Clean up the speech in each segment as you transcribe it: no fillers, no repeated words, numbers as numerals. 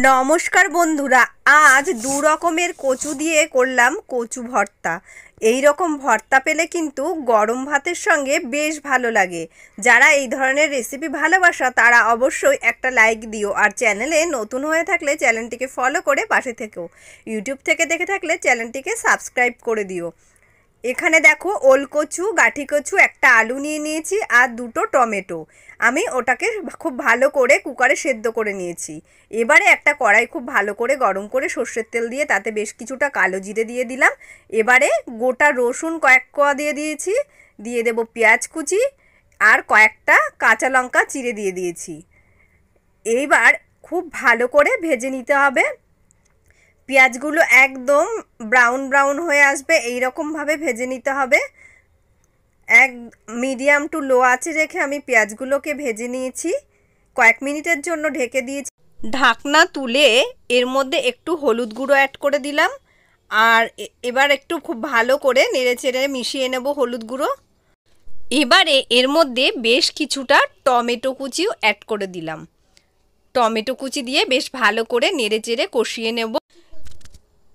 নমস্কার বন্ধুরা, আজ দু রকমের কচু দিয়ে করলাম কচু ভর্তা। এই রকম ভর্তা পেলে কিন্তু গরম ভাতের সঙ্গে বেশ ভালো লাগে। যারা এই ধরনের রেসিপি ভালোবাসা তারা অবশ্যই একটা লাইক দিও, আর চ্যানেলে নতুন হয়ে থাকলে চ্যানেলটিকে ফলো করে পাশে থেকেও, ইউটিউব থেকে দেখে থাকলে চ্যানেলটিকে সাবস্ক্রাইব করে দিও। এখানে দেখো ওলকচু, গাঠি কচু, একটা আলু নিয়ে নিয়েছি আর দুটো টমেটো। আমি ওটাকে খুব ভালো করে কুকারে সেদ্ধ করে নিয়েছি। এবারে একটা কড়াই খুব ভালো করে গরম করে সর্ষের তেল দিয়ে তাতে বেশ কিছুটা কালো জিরে দিয়ে দিলাম। এবারে গোটা রসুন কয়েক কোয়া দিয়ে দিয়েছি, দিয়ে দেব পেঁয়াজ কুচি আর কয়েকটা কাঁচা লঙ্কা চিড়ে দিয়ে দিয়েছি। এইবার খুব ভালো করে ভেজে নিতে হবে। পেঁয়াজগুলো একদম ব্রাউন ব্রাউন হয়ে আসবে, এই রকমভাবে ভেজে নিতে হবে। এক মিডিয়াম টু লো আঁচে রেখে আমি পেঁয়াজগুলোকে ভেজে নিয়েছি। কয়েক মিনিটের জন্য ঢেকে দিয়েছি। ঢাকনা তুলে এর মধ্যে একটু হলুদ গুঁড়ো অ্যাড করে দিলাম, আর এবার একটু খুব ভালো করে নেড়েচেড়ে মিশিয়ে নেব হলুদ গুঁড়ো। এবারে এর মধ্যে বেশ কিছুটা টমেটো কুচিও অ্যাড করে দিলাম। টমেটো কুচি দিয়ে বেশ ভালো করে নেড়েচেড়ে কষিয়ে নেব।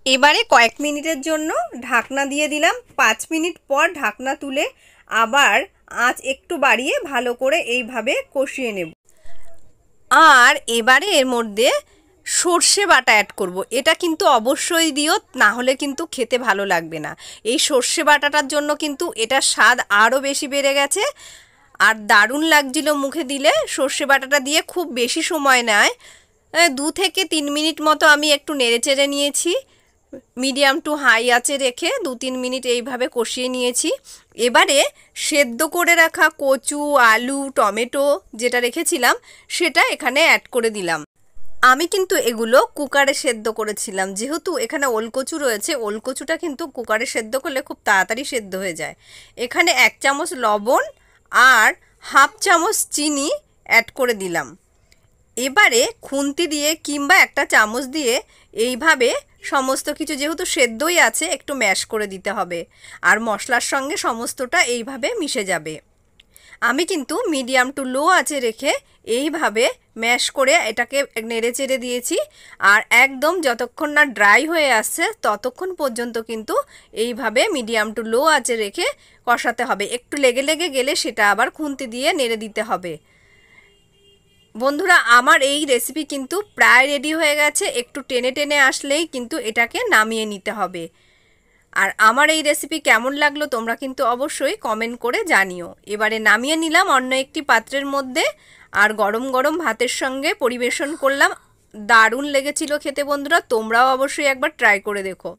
এবারে কয়েক মিনিটের জন্য ঢাকনা দিয়ে দিলাম। 5 মিনিট পর ঢাকনা তুলে আবার আঁচ একটু বাড়িয়ে ভালো করে এইভাবে কষিয়ে নেব। আর এবারে এর মধ্যে সর্ষে বাটা অ্যাড করব। এটা কিন্তু অবশ্যই দিও, না হলে কিন্তু খেতে ভালো লাগবে না। এই সর্ষে বাটাটার জন্য কিন্তু এটার স্বাদ আরও বেশি বেড়ে গেছে, আর দারুণ লাগছিল মুখে দিলে। সর্ষে বাটাটা দিয়ে খুব বেশি সময় নেয়, 2 থেকে 3 মিনিট মতো আমি একটু নেড়েচেড়ে নিয়েছি। মিডিয়াম টু হাই আঁচে রেখে 2-3 মিনিট এইভাবে কষিয়ে নিয়েছি। এবারে সেদ্ধ করে রাখা কচু, আলু, টমেটো যেটা রেখেছিলাম সেটা এখানে অ্যাড করে দিলাম। আমি কিন্তু এগুলো কুকারে সেদ্ধ করেছিলাম, যেহেতু এখানে ওলকচু রয়েছে। ওলকচুটা কিন্তু কুকারে সেদ্ধ করলে খুব তাড়াতাড়ি সেদ্ধ হয়ে যায়। এখানে 1 চামচ লবণ আর হাফ চামচ চিনি অ্যাড করে দিলাম। এবারে খুন্তি দিয়ে কিংবা একটা চামচ দিয়ে এইভাবে সমস্ত কিছু, যেহেতু সেদ্ধই আছে, একটু ম্যাশ করে দিতে হবে, আর মশলার সঙ্গে সমস্তটা এইভাবে মিশে যাবে। আমি কিন্তু মিডিয়াম টু লো আঁচে রেখে এইভাবে ম্যাশ করে এটাকে নেড়েচেড়ে দিয়েছি, আর একদম যতক্ষণ না ড্রাই হয়ে আসছে ততক্ষণ পর্যন্ত কিন্তু এইভাবে মিডিয়াম টু লো আঁচে রেখে কষাতে হবে। একটু লেগে লেগে গেলে সেটা আবার খুন্তি দিয়ে নেড়ে দিতে হবে। বন্ধুরা, আমার এই রেসিপি কিন্তু প্রায় রেডি হয়ে গেছে। একটু টেনে টেনে আসলেই কিন্তু এটাকে নামিয়ে নিতে হবে। আর আমার এই রেসিপি কেমন লাগলো তোমরা কিন্তু অবশ্যই কমেন্ট করে জানিও। এবারে নামিয়ে নিলাম অন্য একটি পাত্রের মধ্যে, আর গরম গরম ভাতের সঙ্গে পরিবেশন করলাম। দারুণ লেগেছিল খেতে বন্ধুরা, তোমরাও অবশ্যই একবার ট্রাই করে দেখো।